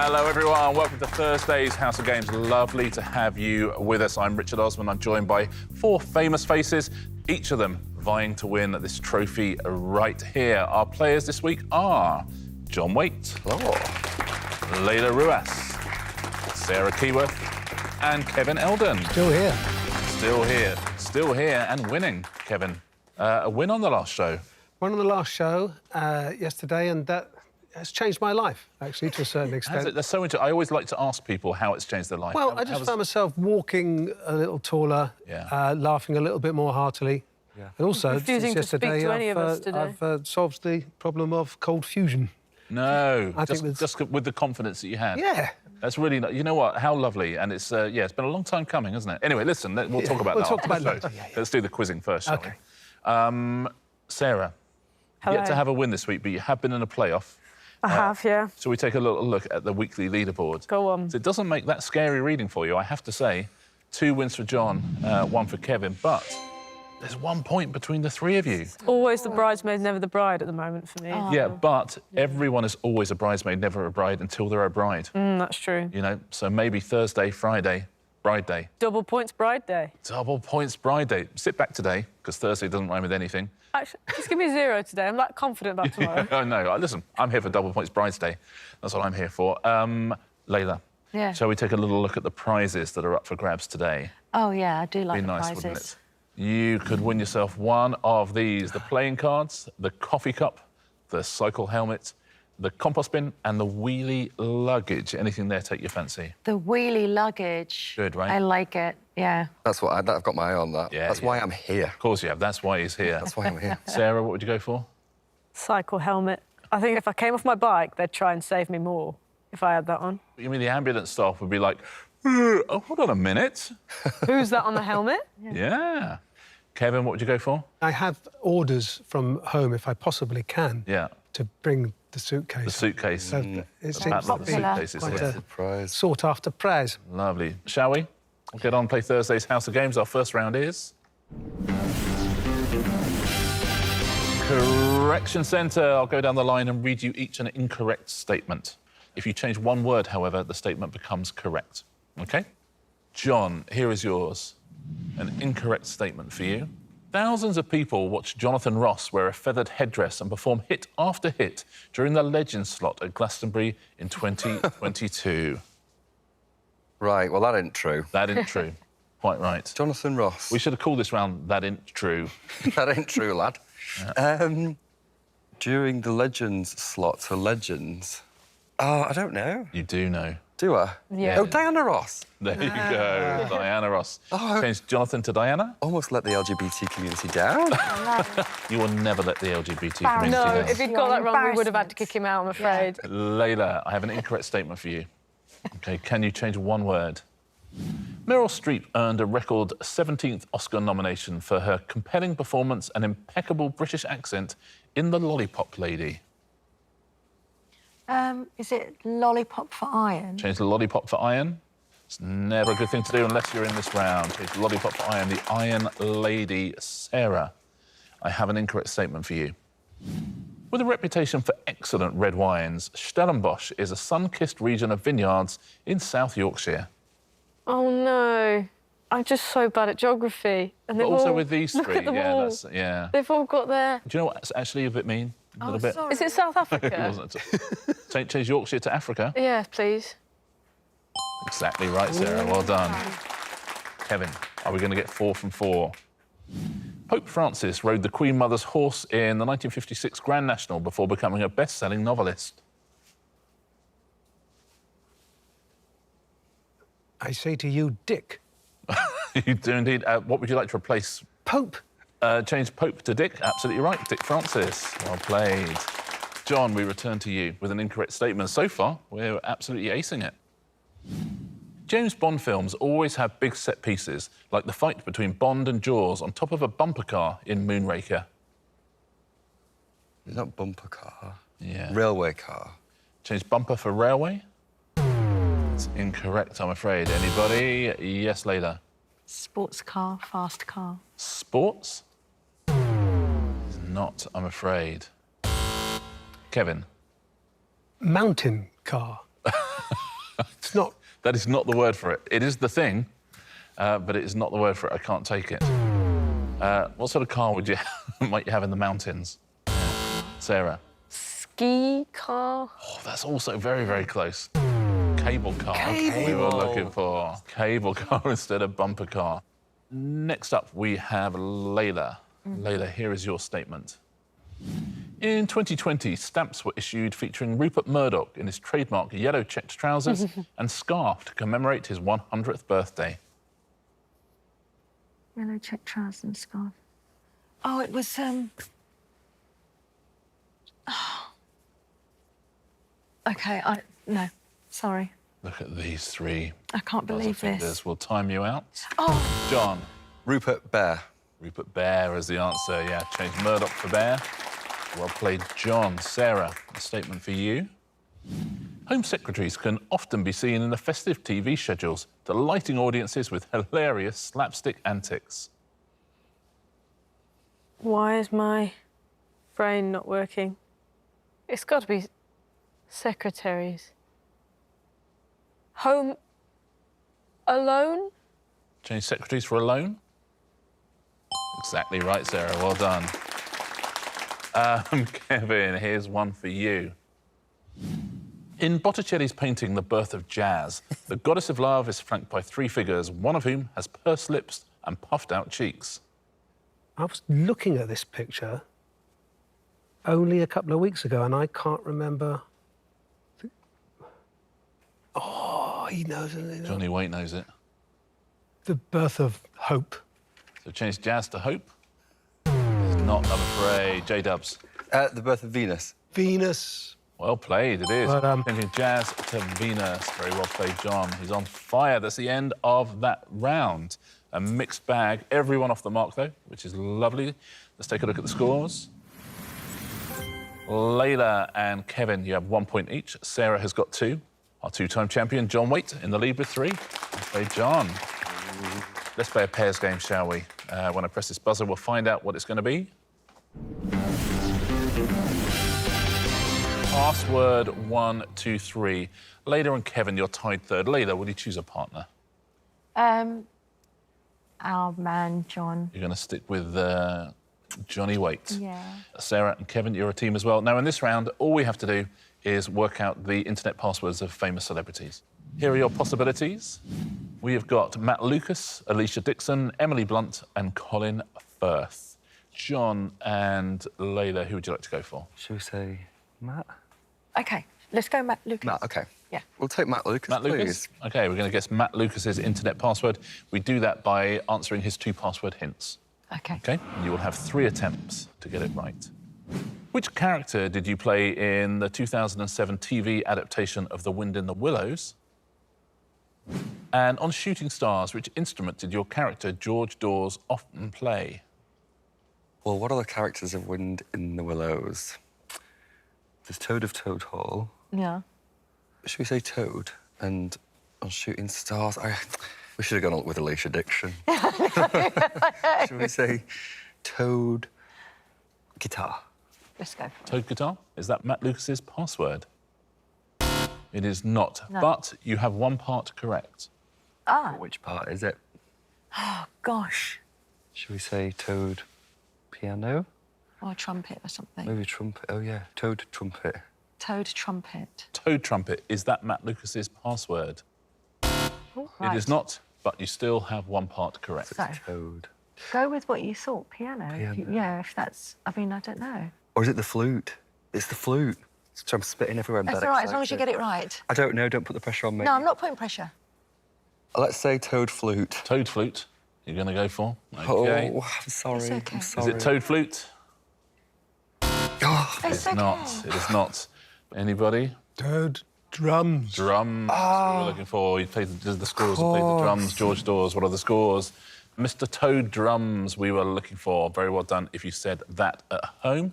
Hello, everyone. Welcome to Thursday's House of Games. Lovely to have you with us. I'm Richard Osman. I'm joined by 4 famous faces, each of them vying to win this trophy right here. Our players this week are John Whaite. Hello. Laila Rouass. Sarah Keyworth. And Kevin Eldon. Still here. Still here. Still here and winning, Kevin. A win on the last show. Won on the last show yesterday, and that has changed my life, actually, to a certain extent. That's so interesting. I always like to ask people how it's changed their life. Well, I just found myself walking a little taller, laughing a little bit more heartily. Yeah. And also, refusing since yesterday, to speak to any of us today. I've solved the problem of cold fusion. No, I just, think just with the confidence that you had. Yeah. That's really, you know what, how lovely. And it's, yeah, it's been a long time coming, hasn't it? Anyway, listen, we'll talk about that. We'll talk about that later. Let's do the quizzing first, shall we? Sarah, Hello. yet to have a win this week, but you have been in a playoff. I have, yeah. So we take a little look at the weekly leaderboard. Go on. So it doesn't make that scary reading for you, I have to say. 2 wins for John, 1 for Kevin, but there's 1 point between the 3 of you. Always the bridesmaid, never the bride at the moment for me. Yeah, but everyone is always a bridesmaid, never a bride until they're a bride. That's true. You know, so maybe Thursday, Friday, bride day. Double points bride day. Double points bride day. Sit back today, because Thursday doesn't rhyme with anything. Actually, just give me 0 today. I'm that confident about tomorrow. Oh, no, listen, I'm here for double points bride's day. That's what I'm here for. Laila, shall we take a little look at the prizes that are up for grabs today? Oh, yeah, I do like Be the nice, prizes. wouldn't it? You could win yourself one of these, the playing cards, the coffee cup, the cycle helmet, the compost bin and the wheelie luggage. Anything there take your fancy? The wheelie luggage. Good, right? I like it, yeah. That's what I've got my eye on that. Yeah, That's why I'm here. Of course you have. That's why he's here. That's why I'm here. Sarah, what would you go for? Cycle helmet. I think if I came off my bike, they'd try and save me more if I had that on. You mean the ambulance staff would be like, oh, hold on a minute. Who's that on the helmet? Yeah. Kevin, what would you go for? I have orders from home, if I possibly can, to bring the suitcase. The suitcase. So it seems Battle of the suitcases. quite Yeah. a Prize. sought-after prize. Lovely. Shall we? We'll get on and play Thursday's House of Games. Our first round is... Correction Centre. I'll go down the line and read you each an incorrect statement. If you change 1 word, however, the statement becomes correct. OK? John, here is yours. An incorrect statement for you. Thousands of people watched Jonathan Ross wear a feathered headdress and perform hit after hit during the Legends slot at Glastonbury in 2022. Right, well, that ain't true. That ain't true. Quite right. Jonathan Ross. We should have called this round That Ain't True. That ain't true, lad. Yeah. During the Legends slot for Legends... Oh, I don't know. You do know. Do I? Yeah. Oh, Diana Ross. There you go, Diana Ross. Change Jonathan to Diana. Almost let the LGBT community down. You will never let the LGBT community No, down. if he'd got that wrong, we would have had to kick him out, I'm afraid. Layla, I have an incorrect statement for you. OK, can you change 1 word? Meryl Streep earned a record 17th Oscar nomination for her compelling performance and impeccable British accent in The Lollipop Lady. Is it lollipop for iron? Change the lollipop for iron. It's never a good thing to do unless you're in this round. Change the lollipop for iron. The Iron Lady. Sarah, I have an incorrect statement for you. With a reputation for excellent red wines, Stellenbosch is a sun-kissed region of vineyards in South Yorkshire. Oh, no. I'm just so bad at geography. And But they've also all... with these Look 3, at them yeah, all. that's, yeah. They've all got their... Do you know what's actually a bit mean? A little bit. Sorry. Is it South Africa? It wasn't at all. Change Yorkshire to Africa. Yeah, please. Exactly right, Sarah. Well done. Kevin, are we going to get 4 from 4? Pope Francis rode the Queen Mother's horse in the 1956 Grand National before becoming a best-selling novelist. I say to you, Dick. You do indeed. What would you like to replace? Pope. Change Pope to Dick. Absolutely right. Dick Francis. Well played. John, we return to you with an incorrect statement. So far, we're absolutely acing it. James Bond films always have big set pieces, like the fight between Bond and Jaws on top of a bumper car in Moonraker. It's not bumper car. Yeah. Railway car. Change bumper for railway. It's incorrect, I'm afraid. Anybody? Yes, Laila. Sports car, fast car. Sports? It's not, I'm afraid. Kevin. Mountain car. It's not. That is not the word for it. It is the thing, but it is not the word for it. I can't take it. What sort of car might you have in the mountains? Sarah? Ski car. Oh, that's also very, very close. Cable car. We were looking for cable car instead of bumper car. Next up, we have Laila. Laila, here is your statement. In 2020, stamps were issued featuring Rupert Murdoch in his trademark yellow checked trousers and scarf to commemorate his 100th birthday. Yellow check trousers and scarf. Oh, it was, OK, no, sorry. Look at these three. I can't believe this. This will time you out. Oh. John. Rupert Bear. Rupert Bear is the answer, yeah. Change Murdoch for Bear. Well played, John. Sarah, a statement for you. Home secretaries can often be seen in the festive TV schedules, delighting audiences with hilarious slapstick antics. Why is my brain not working? It's got to be secretaries. Home Alone? Change secretaries for alone. Exactly right, Sarah. Well done. Kevin, here's one for you. In Botticelli's painting The Birth of Jazz, the goddess of love is flanked by three figures, one of whom has pursed lips and puffed out cheeks. I was looking at this picture only a couple of weeks ago, and I can't remember. Oh, he knows it. Johnny Whaite knows it. The Birth of Hope. So change Jazz to Hope. It's not, I'm afraid. J-Dubs. The Birth of Venus. Venus. Well played, it is. But, Changing Jazz to Venus. Very well played, John. He's on fire. That's the end of that round. A mixed bag. Everyone off the mark, though, which is lovely. Let's take a look at the scores. Laila and Kevin, you have 1 point each. Sarah has got 2. Our two-time champion, John Whaite, in the lead with 3. Well played, John. Let's play a pairs game, shall we? When I press this buzzer, we'll find out what it's going to be. Password 1, 2, 3. Laila and Kevin, you're tied third. Laila, will you choose a partner? Our man, John. You're going to stick with Johnny Whaite. Yeah. Sarah and Kevin, you're a team as well. Now, in this round, all we have to do is work out the internet passwords of famous celebrities. Here are your possibilities. We have got Matt Lucas, Alicia Dixon, Emily Blunt and Colin Firth. John and Laila, who would you like to go for? Should we say Matt? OK, let's go Matt Lucas. Matt, OK. Yeah. We'll take Matt Lucas, Matt please. Lucas? OK, we're going to guess Matt Lucas's internet password. We do that by answering his 2 password hints. OK. OK, and you will have 3 attempts to get it right. Which character did you play in the 2007 TV adaptation of The Wind in the Willows? And on Shooting Stars, which instrument did your character, George Dawes, often play? Well, what are the characters of Wind in the Willows? There's Toad of Toad Hall. Yeah. Should we say Toad? And on Shooting Stars, we should have gone with Alicia Dixon. Should we say Toad Guitar? Let's go for it. Toad guitar? Is that Matt Lucas's password? It is not, No. but you have 1 part correct. Ah. Which part is it? Oh, gosh. Should we say Toad Piano? Or trumpet or something. Maybe trumpet. Oh, yeah. Toad Trumpet. Toad trumpet. Toad trumpet, is that Matt Lucas's password? Right. It is not, but you still have 1 part correct. So, Toad. go with what you thought, piano. Piano. Yeah, if that's... I mean, I don't know. Or is it the flute? It's the flute. So I'm spitting everywhere. That's all right, as long as you get it right. I don't know. Don't put the pressure on me. No, I'm not putting pressure. Let's say Toad Flute. Toad flute, you're going to go for? OK. Oh, I'm sorry. It's okay. I'm Is sorry. it Toad flute? Oh, It's It's okay. not. It is not. Anybody? Toad drums. Drums. That's what we're looking for. You played the scores. You played the drums. George Dawes. What are the scores? Mr. Toad Drums. We were looking for. Very well done. If you said that at home,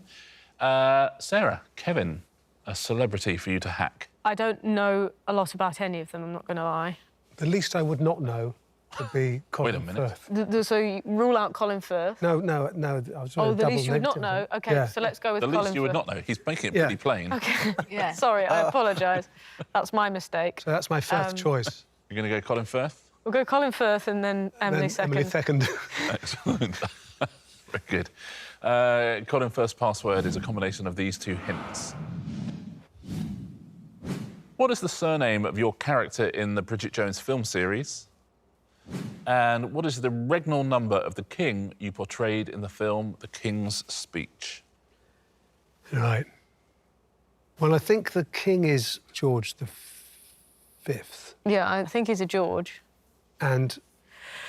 Sarah, Kevin, a celebrity for you to hack. I don't know a lot about any of them, I'm not going to lie. The least I would not know would be Colin Wait a minute. Firth. So you rule out Colin Firth. No. I was Oh, doing the double least you would not negative. know. OK, Yeah. so let's go with The Colin least you would Firth. not know. He's making it Yeah. pretty plain. OK. Yeah. Sorry, I apologise. That's my mistake. So that's my first choice. You're going to go Colin Firth? We'll go Colin Firth and then Emily Then second. Emily second. Excellent. Very good. Colin Firth's password is a combination of these two hints. What is the surname of your character in the Bridget Jones film series? And what is the regnal number of the king you portrayed in the film The King's Speech? Right. Well, I think the king is George V. Yeah, I think he's a George. And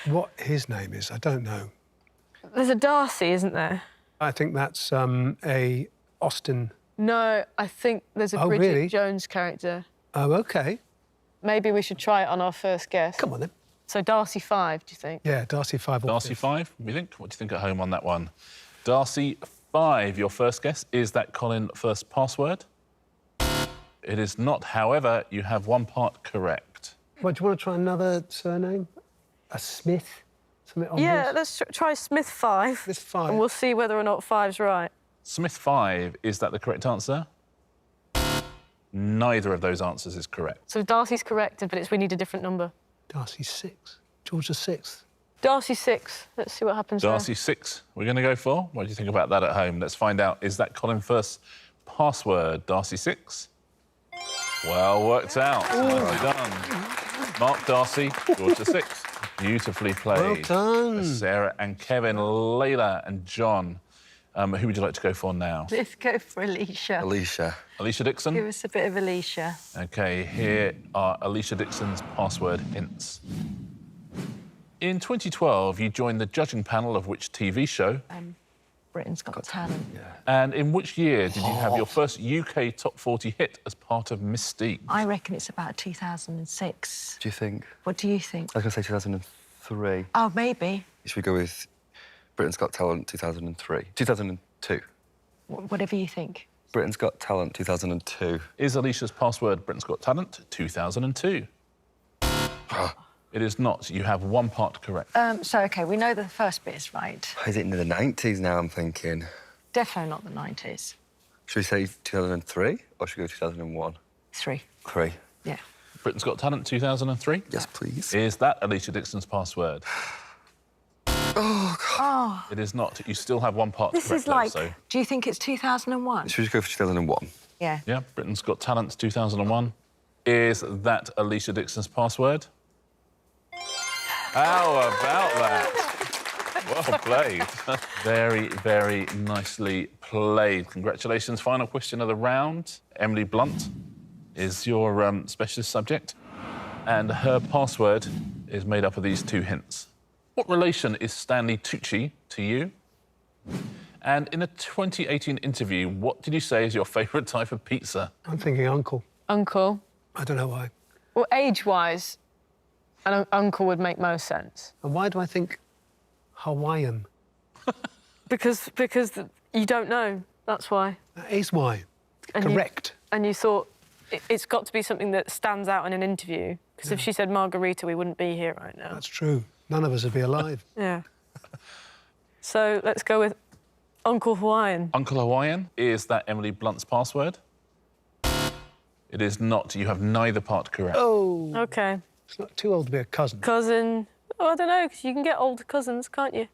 what his name is, I don't know. There's a Darcy, isn't there? I think that's a Austin. No, I think there's a Oh, Bridget really? Jones character. Oh, OK. Maybe we should try it on our first guess. Come on, then. So Darcy 5, do you think? Yeah, Darcy 5 or Darcy 5. 5, we think? What do you think at home on that one? Darcy 5, your first guess. Is that Colin Firth's password? It is not. However, you have one part correct. Well, do you want to try another surname? A Smith? Something obvious? Yeah, let's try Smith 5. Smith 5. And we'll see whether or not 5's right. Smith 5, is that the correct answer? Neither of those answers is correct. So Darcy's corrected, but we need a different number. Darcy 6. George the 6th. Darcy 6. Let's see what happens Darcy 6, we're going to go for? What do you think about that at home? Let's find out. Is that Colin Firth's password, Darcy 6? Well worked out. Nicely done. Mark Darcy, George the 6th. Beautifully played. Well done. Sarah and Kevin, Laila and John. Who would you like to go for now? Let's go for Alicia. Alicia. Alicia Dixon? Give us a bit of Alicia. OK, here are Alicia Dixon's password hints. In 2012, you joined the judging panel of which TV show? Britain's Got Talent. And in which year did you have your first UK Top 40 hit as part of Mystique? I reckon it's about 2006. Do you think? What do you think? I was going to say 2003. Oh, maybe. Should we go with Britain's Got Talent 2003? 2002. Whatever you think. Britain's Got Talent 2002. Is Alicia's password Britain's Got Talent 2002? It is not. You have one part correct. So, OK, we know the first bit is right. Is it in the 90s now, I'm thinking? Defo not the 90s. Should we say 2003 or should we go 2001? 3. 3. Yeah. Britain's Got Talent 2003? Yes, please. Is that Alicia Dixon's password? Oh, God. Oh, It is not. You still have one part this correct, is like... though, so... Do you think it's 2001? Should we just go for 2001? Yeah. Yeah, Britain's Got Talent 2001. Is that Alicia Dixon's password? How about that? Well played. Very, very nicely played. Congratulations. Final question of the round. Emily Blunt is your specialist subject, and her password is made up of these two hints. What relation is Stanley Tucci to you? And in a 2018 interview, what did you say is your favourite type of pizza? I'm thinking uncle. Uncle. I don't know why. Well, age-wise, an uncle would make most sense. And why do I think Hawaiian? Because you don't know. That's why. That is why. And Correct. And you thought it's got to be something that stands out in an interview. Because if she said margarita, we wouldn't be here right now. That's true. None of us would be alive. Yeah. So let's go with Uncle Hawaiian. Uncle Hawaiian, is that Emily Blunt's password? It is not. You have neither part correct. Oh. OK. It's not too old to be a cousin. Cousin... Oh, I don't know, because you can get older cousins, can't you?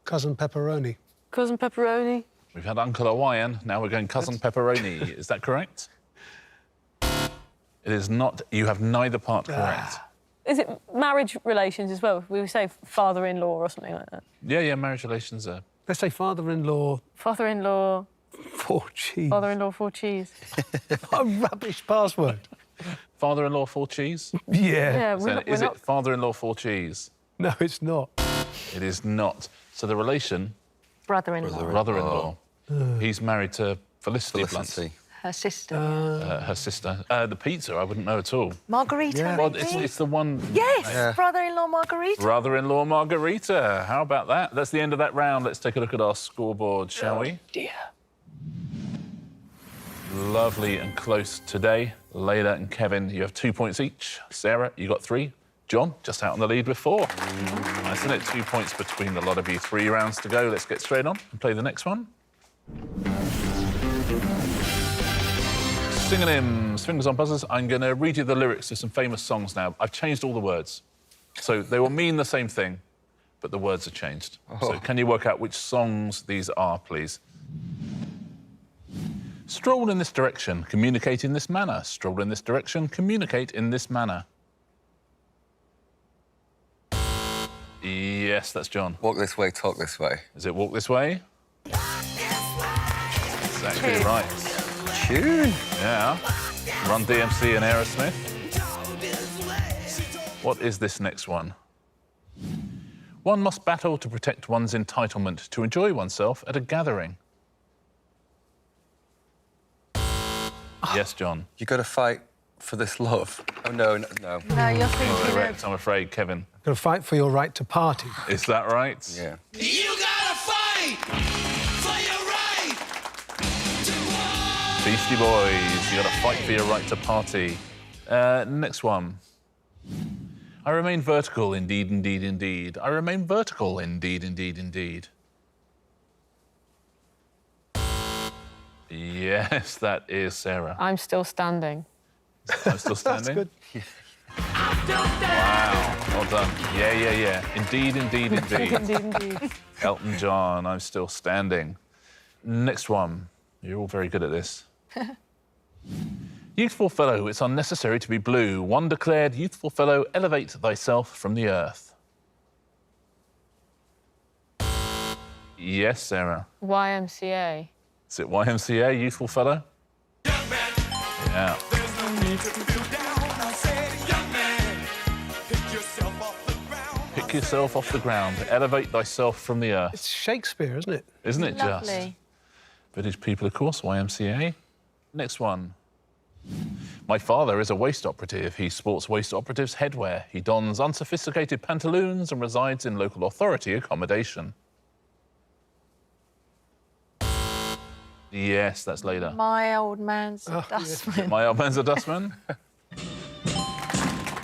Cousin pepperoni. Cousin pepperoni. We've had Uncle Hawaiian, now we're going Cousin Pepperoni. Is that correct? It is not. You have neither part correct. Is it marriage relations as well? We would say father-in-law or something like that. Yeah, marriage relations are... Let's say father-in-law Father-in-law, for cheese. father-in-law for cheese. What a rubbish password. Father-in-law for cheese? Yeah. Yeah, So is it father-in-law for cheese? No, it's not. It is not. So the relation, Brother-in-law. brother-in-law, he's married to Felicity Blunt, Felicity. Her sister. her sister. The pizza, I wouldn't know at all. Margarita, Yeah. Well, maybe? it's the one... Yes, Yeah. brother-in-law Margarita. Brother-in-law Margarita. How about that? That's the end of that round. Let's take a look at our scoreboard, shall we? Dear. Lovely and close today. Laila and Kevin, you have 2 points each. Sarah, you got 3. John, just out on the lead with 4. Nice, isn't it? 2 points between the lot of you. 3 rounds to go. Let's get straight on and play the next one. Singing hymns, fingers on buzzers. I'm going to read you the lyrics to some famous songs now. I've changed all the words. So they will mean the same thing, but the words are changed. So can you work out which songs these are, please? Stroll in this direction, communicate in this manner. Stroll in this direction, communicate in this manner. Yes, that's John. Walk this way, talk this way. Is it Walk This Way? Exactly right. Tune. Yeah. Run DMC and Aerosmith. What is this next one? One must battle to protect one's entitlement to enjoy oneself at a gathering. Yes, John. You got to fight for this love. Oh, no, no, no. No, you're thinking Correct, I'm afraid, Kevin. Going to fight for your right to party. Is that right? Yeah. You gotta fight for your right to war. Beastie Boys, you gotta fight for your right to party. Next one. I remain vertical, indeed, indeed, indeed. I remain vertical, indeed, indeed, indeed. Yes, that is Sarah. I'm still standing. I'm still standing. That's good. Wow, well done. Yeah, yeah, yeah. Indeed, indeed, indeed. Indeed, indeed. Elton John, I'm still standing. Next one. You're all very good at this. Youthful fellow, it's unnecessary to be blue. One declared, youthful fellow, elevate thyself from the earth. Yes, Sarah. YMCA. Is it YMCA, youthful fellow? Yeah. Pick yourself off the ground. Elevate thyself from the earth. It's Shakespeare, isn't it? Isn't it just? Lovely. British people, of course, YMCA. Next one. My father is a waist operative. He sports waist operatives' headwear. He dons unsophisticated pantaloons and resides in local authority accommodation. Yes, that's Laila. My old man's Oh, dustman. My old man's a dustman.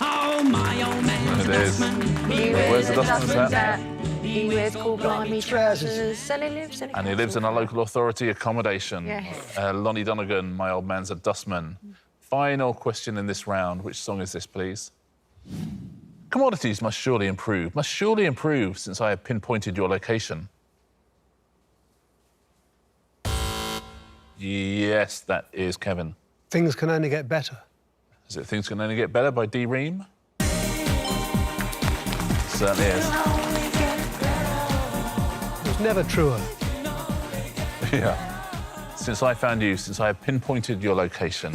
Oh, my old man's It is. Where's the dustman's hat? He wears cool blimey trousers. And he lives in a And he lives in a local authority accommodation. Yes. Lonnie Donegan, my old man's a dustman. Final question in this round. Which song is this, please? Commodities must surely improve since I have pinpointed your location. Yes, that is Kevin. Things can only get better. Is it Things Can Only Get Better by D. Ream? Certainly is. It was never truer. Yeah. Since I found you, since I have pinpointed your location.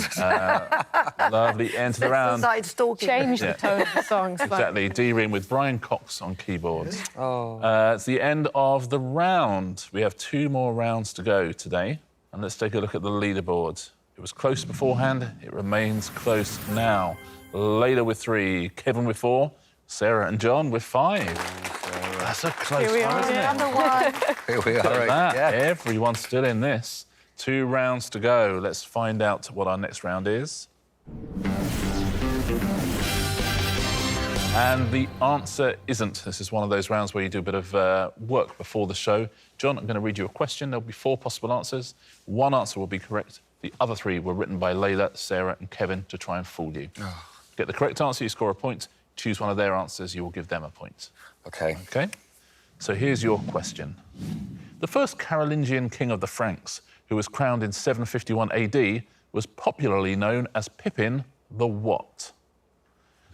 Lovely end to the round. Side stalking. Change the Yeah. tone of the song. slightly. Exactly, D-Ream with Brian Cox on keyboards. Oh. It's the end of the round. We have 2 more rounds to go today. And let's take a look at the leaderboard. It was close beforehand. It remains close now. Laila with 3, Kevin with 4, Sarah and John with 5. That's a close Here we one, are. isn't it? Number one. Here we Look are at that. again. Everyone's still in this. 2 rounds to go. Let's find out what our next round is. And the answer isn't. This is one of those rounds where you do a bit of work before the show. John, I'm going to read you a question. There'll be 4 possible answers. 1 answer will be correct. The other 3 were written by Laila, Sarah and Kevin to try and fool you. Get the correct answer, you score a point. Choose one of their answers, you will give them a point. OK. OK? So here's your question. The first Carolingian king of the Franks, who was crowned in 751 AD, was popularly known as Pippin the what?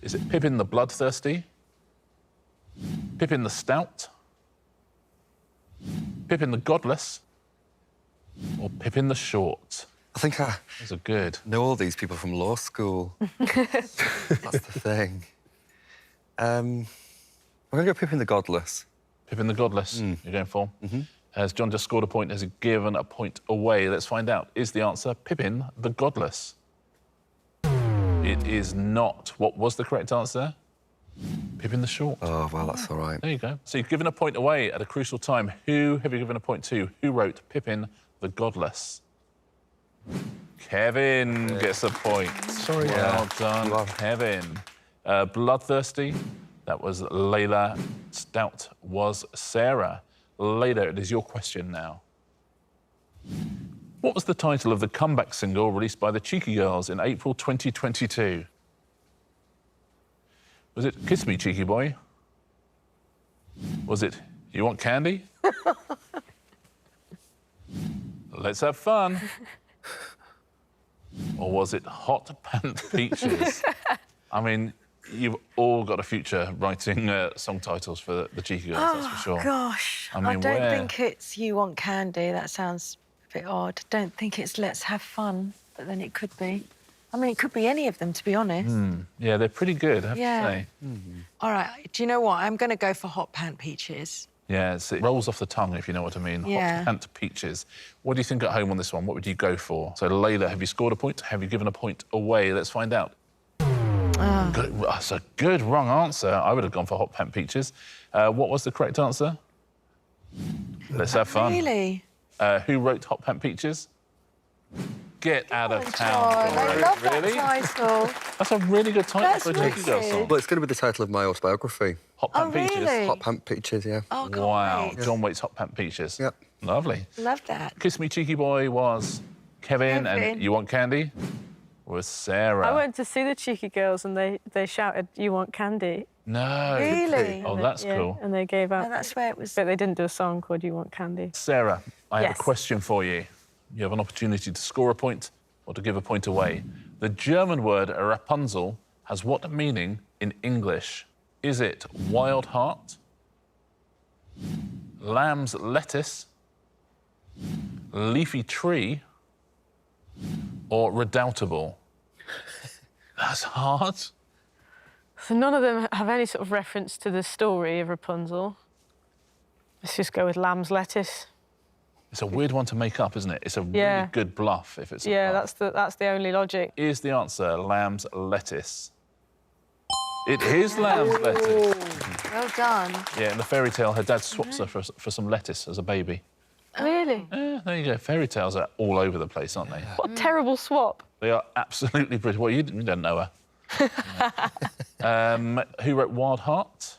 Is it Pippin the Bloodthirsty? Pippin the Stout? Pippin the Godless? Or Pippin the Short? I think I Those are good. know all these people from law school. That's the thing. I'm going to go Pippin the Godless. Pippin the Godless, you're going for? Has John just scored a point? Has he given a point away? Let's find out. Is the answer Pippin the Godless? It is not. What was the correct answer? Pippin the Short. Oh, well, that's all right. There you go. So you've given a point away at a crucial time. Who have you given a point to? Who wrote Pippin the Godless? Kevin gets a point. Sorry. Well done, You are. Kevin. Bloodthirsty, that was Laila. Stout was Sarah. Laila, it is your question now. What was the title of the comeback single released by the Cheeky Girls in April 2022? Was it Kiss Me, Cheeky Boy? Was it You Want Candy? Let's Have Fun. Or was it Hot Pant Peaches? I mean, you've all got a future writing song titles for the Cheeky Girls, that's for sure. Gosh, I mean, don't where- think it's You Want Candy. That sounds a bit odd. Don't think it's Let's Have Fun, but then it could be. I mean, it could be any of them, to be honest. Yeah, they're pretty good, I have Yeah. to say. All right, do you know what? I'm going to go for Hot Pant Peaches. Yeah, it rolls off the tongue, if you know what I mean. Yeah. Hot Pant Peaches. What do you think at home on this one? What would you go for? So, Laila, have you scored a point? Have you given a point away? Let's find out. Good, that's a good wrong answer. I would have gone for Hot Pant Peaches. What was the correct answer? Let's have fun. Really? Who wrote Hot Pant Peaches? Get out of Oh, town. I Doro. love Really? that title. That's a really good title That's for a Cheeky Girls wicked. song. Well, it's going to be the title of my autobiography. Hot Pant Oh, Peaches. really? Hot Pant Peaches, yeah. Oh, can't Wow. wait. John Whaite's Hot Pant Peaches. Yep. Lovely. Love that. Kiss Me Cheeky Boy was Kevin, and Kevin. You Want Candy was Sarah. I went to see the Cheeky Girls and they shouted, "You want candy?" No. Really? Oh, And that's yeah, cool. And they gave up. No, that's where it was. But they didn't do a song called "You Want Candy." Sarah, I have Yes. a question for you. You have an opportunity to score a point or to give a point away. The German word Rapunzel has what meaning in English? Is it wild heart, lamb's lettuce, leafy tree, or redoubtable? That's hard. So none of them have any sort of reference to the story of Rapunzel. Let's just go with lamb's lettuce. It's a weird one to make up, isn't it? It's a really Yeah. good bluff if it's a Yeah, bluff. that's the only logic. Is the answer lamb's lettuce? It is lamb's lettuce. Well done. Yeah, in the fairy tale, her dad swaps her for some lettuce as a baby. Really? Yeah, there you go. Fairy tales are all over the place, aren't they? What a terrible swap. They are absolutely brilliant. Well, you don't know her. Who wrote Wild Heart?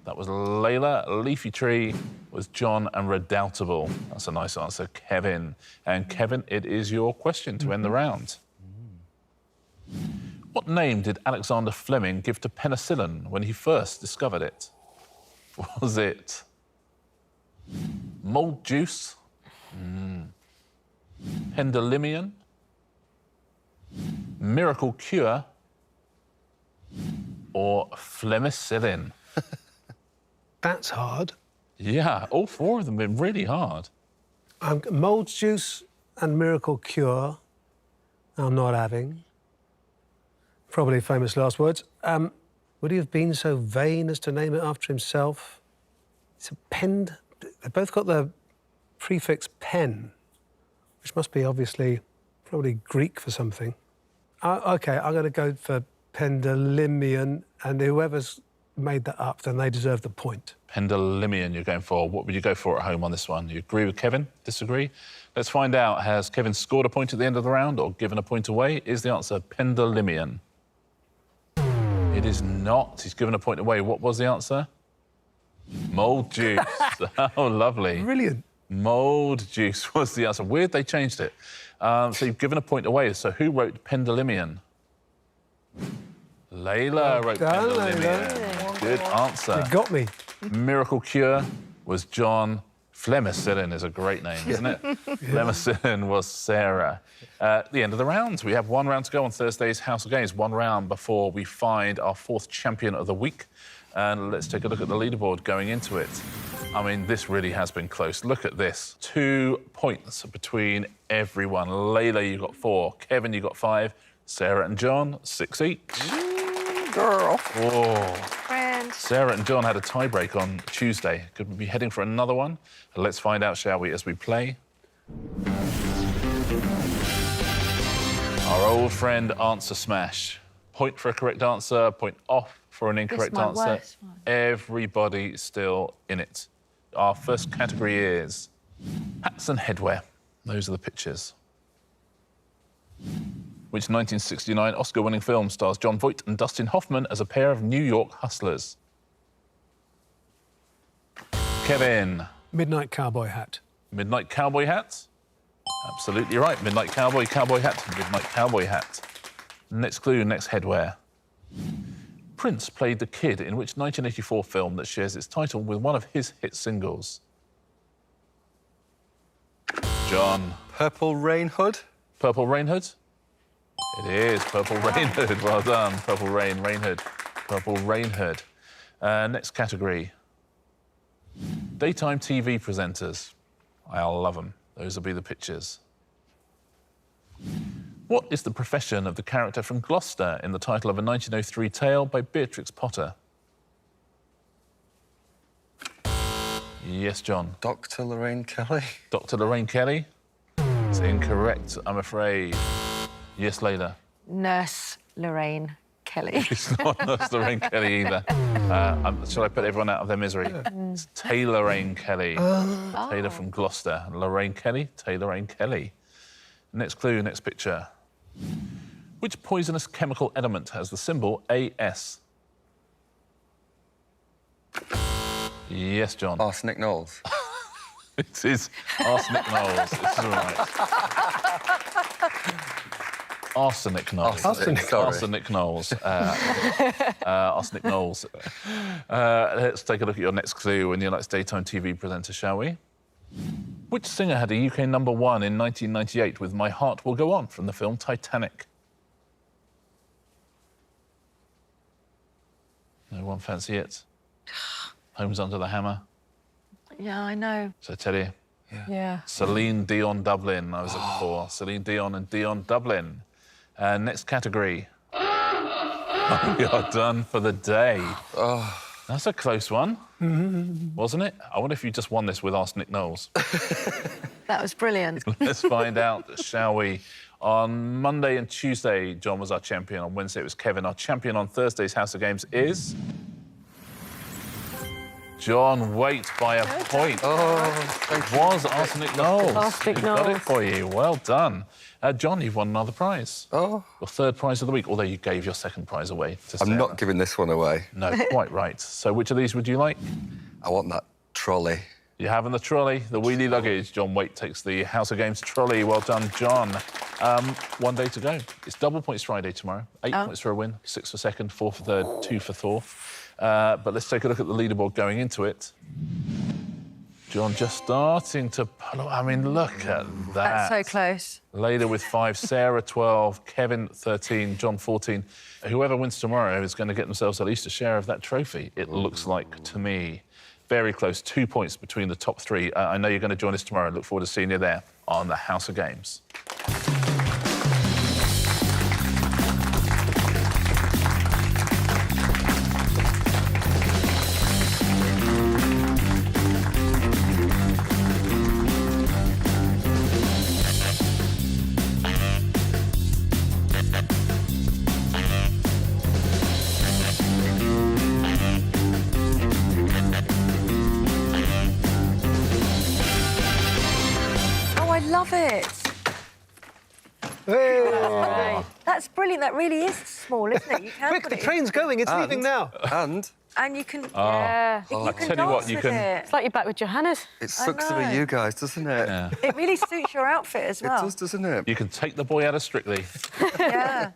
That was Laila. Leafy Tree was John, and Redoubtable. That's a nice answer, Kevin. And Kevin, it is your question to end the round. What name did Alexander Fleming give to penicillin when he first discovered it? Was it mold juice, pendolimian, miracle cure, or flemicillin? That's hard. Yeah, all four of them have been really hard. Mold juice and miracle cure, I'm not having. Probably famous last words. Would he have been so vain as to name it after himself? It's a pend. They both got the prefix pen, which must be obviously probably Greek for something. OK, I'm going to go for pendolimian, and whoever's made that up, then they deserve the point. Pendolimian you're going for. What would you go for at home on this one? You agree with Kevin? Disagree? Let's find out. Has Kevin scored a point at the end of the round or given a point away? Is the answer pendolimian? It is not. He's given a point away. What was the answer? Mold juice. Oh, lovely. Brilliant. Mold juice was the answer. Weird they changed it. So you've given a point away. So who wrote pendolimian? Laila wrote done, pendolimian. Good answer. You got me. Miracle Cure was John. Flemicillin is a great name, isn't it? Flemicillin was Sarah. At the end of the round, we have one round to go on Thursday's House of Games. One round before we find our fourth champion of the week. And let's take a look at the leaderboard going into it. I mean, this really has been close. Look at this. 2 points between everyone. Laila, you got 4. Kevin, you got 5. Sarah and John, 6 each. Girl. Oh. Friend. Sarah and John had a tiebreak on Tuesday. Could we be heading for another one? Let's find out, shall we, as we play. Our old friend Answer Smash. Point for a correct answer, point off for an incorrect my answer. worst one. Everybody still in it. Our first category is hats and headwear. Those are the pictures. Which 1969 Oscar-winning film stars John Voight and Dustin Hoffman as a pair of New York hustlers? Kevin. Midnight Cowboy Hat. Midnight Cowboy Hat? Absolutely right. Midnight Cowboy, Cowboy Hat, Midnight Cowboy Hat. Next clue, next headwear. Prince played the Kid in which 1984 film that shares its title with one of his hit singles? John. Purple Rain Hood. Purple Rain Hood? It is Purple Rain Hood. Well done. Purple Rain, Rain Hood. Purple Rain Hood. Next category. Daytime TV presenters. I love them. Those will be the pictures. What is the profession of the character from Gloucester in the title of a 1903 tale by Beatrix Potter? Yes, John. Dr. Lorraine Kelly. Dr. Lorraine Kelly? It's incorrect, I'm afraid. Yes, Laila. Nurse Lorraine Kelly. It's not Nurse Lorraine Kelly either. Shall I put everyone out of their misery? It's Taylor Rain Kelly. Taylor from Gloucester. Lorraine Kelly, Taylor Rain Kelly. Next clue, next picture. Which poisonous chemical element has the symbol AS? Yes, John. Arsenic Knowles. It is arsenic Knowles. This is right. Arsenic Knowles. Arsenic Knowles. Arsenic Knowles. Let's take a look at your next clue and your next daytime TV presenter, shall we? Which singer had a UK #1 in 1998 with My Heart Will Go On from the film Titanic? No one fancy it? Home's Under the Hammer. Yeah, I know. So I tell you. Yeah. Celine Dion Dublin, I was looking for. Celine Dion and Dion Dublin. Next category. We are done for the day. That's a close one, wasn't it? I wonder if you just won this with Arsenic Knowles. That was brilliant. Let's find out, shall we? On Monday and Tuesday, John was our champion. On Wednesday, it was Kevin. Our champion on Thursday's House of Games is... John Whaite by a point. It was Arsenic Knowles. Arsenic Got it Knowles. for you. Well done. John, you've won another prize. Oh. Your third prize of the week, although you gave your second prize away to I'm Sarah. not giving this one away. No, quite right. So which of these would you like? I want that trolley. You have in the trolley, the wheelie luggage. John Whaite takes the House of Games trolley. Well done, John. 1 day to go. It's double points Friday tomorrow. 8 points for a win, 6 for second, 4 for third, 2 for fourth. But let's take a look at the leaderboard going into it. John just starting to pull. I mean, look at that. That's so close. Laila with 5, Sarah 12, Kevin 13, John 14. Whoever wins tomorrow is going to get themselves at least a share of that trophy, it looks like to me. Very close, 2 points between the top 3. I know you're going to join us tomorrow. Look forward to seeing you there on the House of Games. Love it. Hey. That's brilliant. That really is small, isn't it? You can Quick, put the it train's going. It's leaving now. and you can. Yeah. You can tell you what, dance you with can- it. It's like you're back with Johannes. It sucks to know. be you guys, doesn't it? Yeah. It really suits your outfit as It well. does, doesn't it? You can take the boy out of Strictly. Yeah.